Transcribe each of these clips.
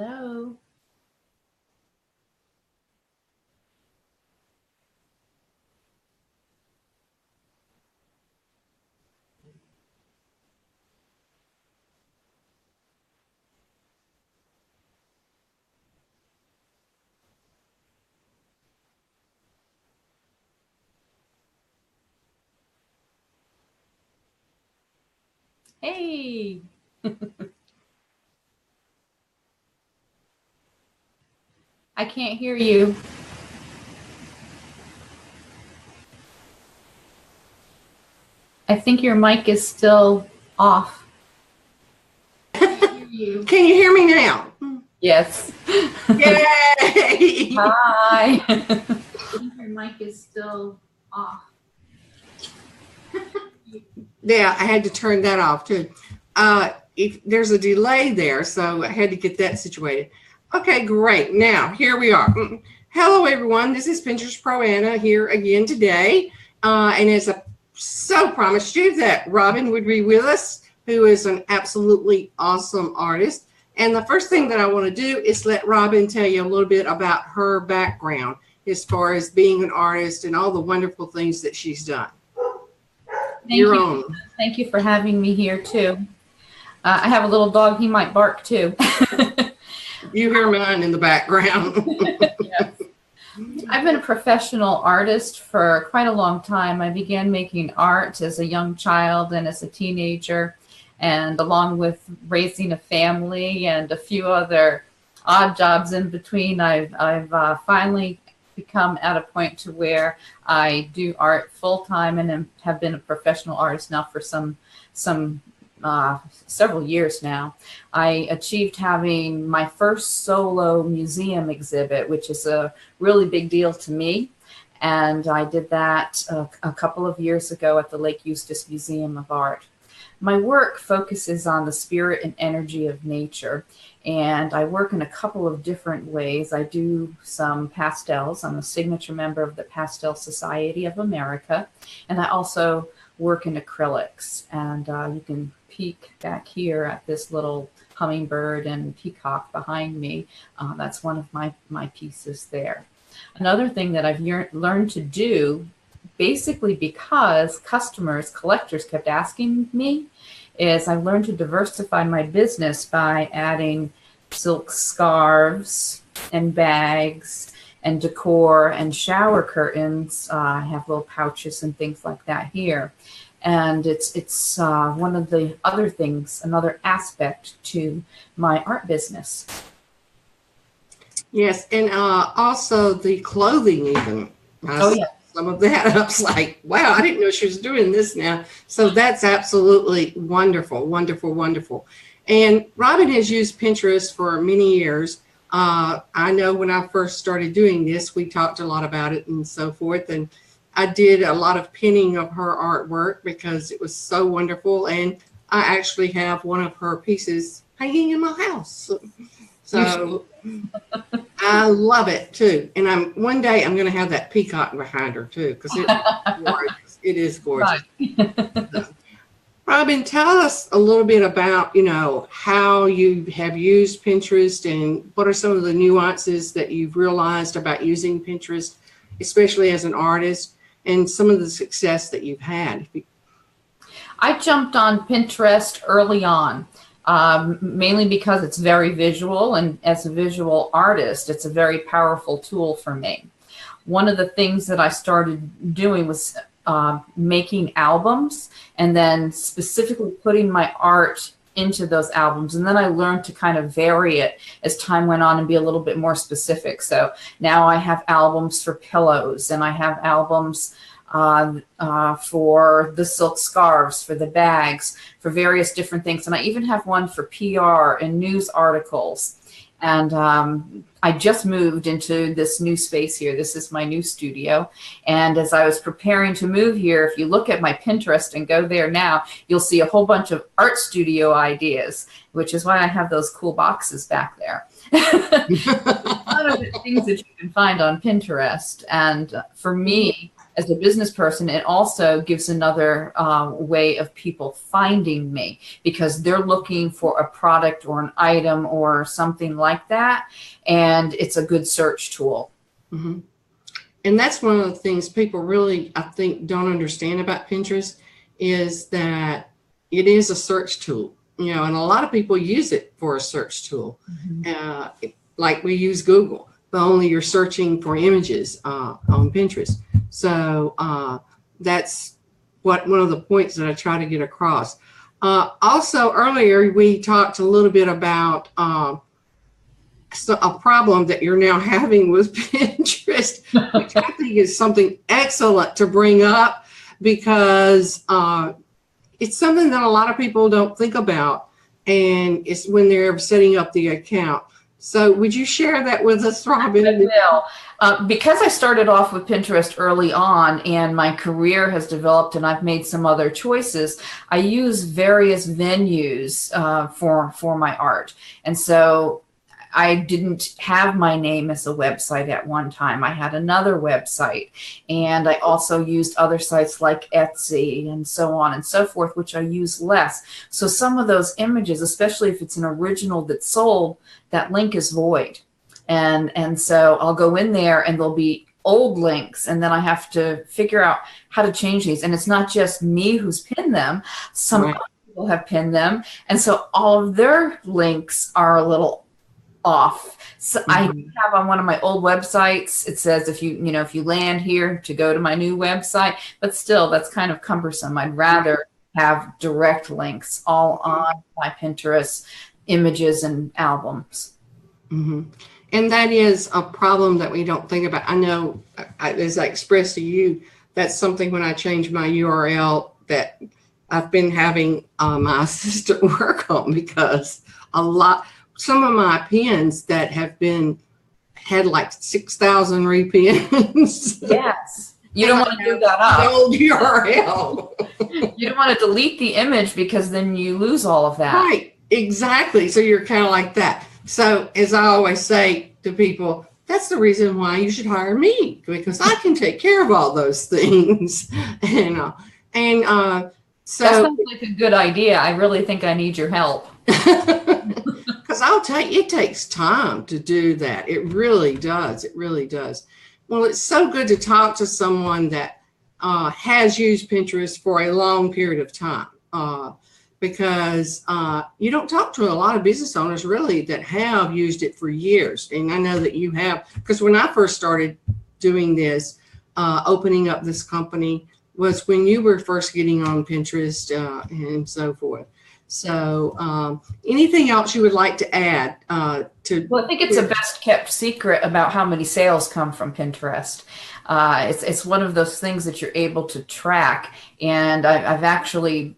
Hello. Hey. I can't hear you. I think your mic is still off. Can you hear me now? Yes. Yay! Hi. I think your mic is still off. Yeah, I had to turn that off too. There's a delay there, so I had to get that situated. Okay, great. Now, here we are. Hello, everyone. This is Pinterest Pro Anna here again today. And as I so promised you that Robin would be with us, who is an absolutely awesome artist. And the first thing that I want to do is let Robin tell you a little bit about her background as far as being an artist and all the wonderful things that she's done. Thank you for having me here too. I have a little dog. He might bark too. You hear mine in the background. Yes. I've been a professional artist for quite a long time. I began making art as a young child and as a teenager, and along with raising a family and a few other odd jobs in between, I've finally become at a point to where I do art full time and have been a professional artist now for several years now. I achieved having my first solo museum exhibit, which is a really big deal to me. And I did that a couple of years ago at the Lake Eustis Museum of Art. My work focuses on the spirit and energy of nature, and I work in a couple of different ways. I do some pastels. I'm a signature member of the Pastel Society of America, and I also work in acrylics. And you can peek back here at this little hummingbird and peacock behind me. That's one of my pieces there. Another thing that I've learned to do, basically because collectors kept asking me, is I've learned to diversify my business by adding silk scarves and bags and decor and shower curtains. I have little pouches and things like that here. And it's one of the other things, another aspect to my art business. Yes, and also the clothing even. Yeah. Some of that, I was like, wow, I didn't know she was doing this now. So that's absolutely wonderful, wonderful, wonderful. And Robin has used Pinterest for many years. I know when I first started doing this, we talked a lot about it and so forth. And I did a lot of pinning of her artwork because it was so wonderful. And I actually have one of her pieces hanging in my house. So I love it too. And one day I'm going to have that peacock behind her too, because it is gorgeous. Right. Robin, tell us a little bit about, how you have used Pinterest and what are some of the nuances that you've realized about using Pinterest, especially as an artist, and some of the success that you've had. I jumped on Pinterest early on. Mainly because it's very visual, and as a visual artist, it's a very powerful tool for me. One of the things that I started doing was making albums and then specifically putting my art into those albums. And then I learned to kind of vary it as time went on and be a little bit more specific. So now I have albums for pillows, and I have albums for the silk scarves, for the bags, for various different things. And I even have one for PR and news articles. And I just moved into this new space here. This is my new studio. And as I was preparing to move here, if you look at my Pinterest and go there now, you'll see a whole bunch of art studio ideas, which is why I have those cool boxes back there. A lot of the things that you can find on Pinterest. And for me, as a business person, it also gives another way of people finding me, because they're looking for a product or an item or something like that, and it's a good search tool. Mm-hmm. And that's one of the things people really, I think, don't understand about Pinterest, is that it is a search tool, and a lot of people use it for a search tool. Mm-hmm. Like we use Google, but only you're searching for images on Pinterest. So that's one of the points that I try to get across. Also, earlier we talked a little bit about a problem that you're now having with Pinterest, which I think is something excellent to bring up, because it's something that a lot of people don't think about, and it's when they're setting up the account. So would you share that with us, Robin? I will. Because I started off with Pinterest early on, and my career has developed and I've made some other choices, I use various venues for my art. And so I didn't have my name as a website at one time. I had another website, and I also used other sites like Etsy and so on and so forth, which I use less. So some of those images, especially if it's an original that's sold, that link is void. And so I'll go in there and there'll be old links, and then I have to figure out how to change these. And it's not just me who's pinned them. Some other people have pinned them. And so all of their links are a little off. So I have on one of my old websites, it says if you land here to go to my new website, but still that's kind of cumbersome. I'd rather have direct links all on my Pinterest images and albums. Mm-hmm. And that is a problem that we don't think about. I know, as I expressed to you, that's something when I changed my URL that I've been having my assistant work on, because some of my pins that had like 6,000 repins. Yes. You don't want to do that up. The old URL. You don't want to delete the image, because then you lose all of that. Right. Exactly. So you're kind of like that. So as I always say to people, that's the reason why you should hire me, because I can take care of all those things. So that sounds like a good idea. I really think I need your help. Because I'll tell you, it takes time to do that. It really does. It really does. Well, it's so good to talk to someone that has used Pinterest for a long period of time, because you don't talk to a lot of business owners really that have used it for years. And I know that you have, because when I first started doing this, opening up this company, was when you were first getting on Pinterest and so forth. So anything else you would like to add Well, I think it's a best kept secret about how many sales come from Pinterest. It's one of those things that you're able to track. And I've actually,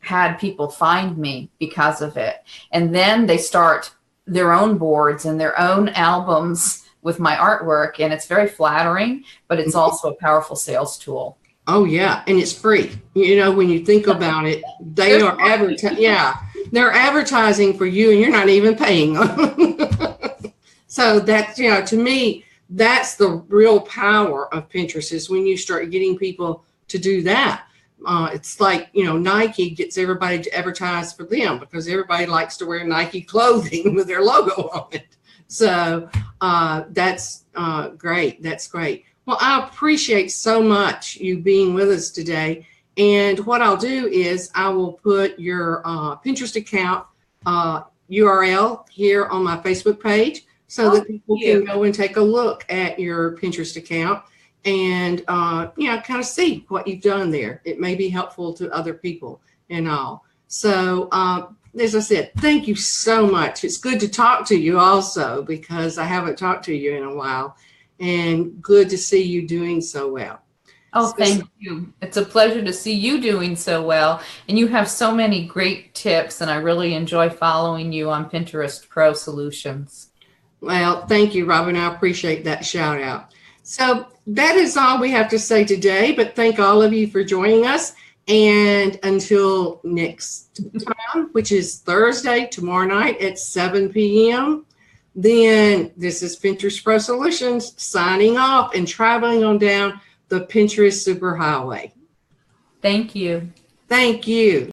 had people find me because of it. And then they start their own boards and their own albums with my artwork. And it's very flattering, but it's also a powerful sales tool. Oh yeah, and it's free. When you think about it, they are advertising. Yeah, they're advertising for you, and you're not even paying them. So that's, to me, that's the real power of Pinterest, is when you start getting people to do that. It's like, Nike gets everybody to advertise for them, because everybody likes to wear Nike clothing with their logo on it. So that's great. That's great. Well, I appreciate so much you being with us today. And what I'll do is I will put your Pinterest account URL here on my Facebook page, so that people can go and take a look at your Pinterest account and, kind of see what you've done there. It may be helpful to other people and all. So, as I said, thank you so much. It's good to talk to you also, because I haven't talked to you in a while. And good to see you doing so well. Oh, thank you. It's a pleasure to see you doing so well. And you have so many great tips, and I really enjoy following you on Pinterest Pro Solutions. Well, thank you, Robin. I appreciate that shout out. So that is all we have to say today, but thank all of you for joining us. And until next time, which is Thursday, tomorrow night at 7 p.m., then this is Pinterest Pro Solutions signing off and traveling on down the Pinterest superhighway. Thank you. Thank you.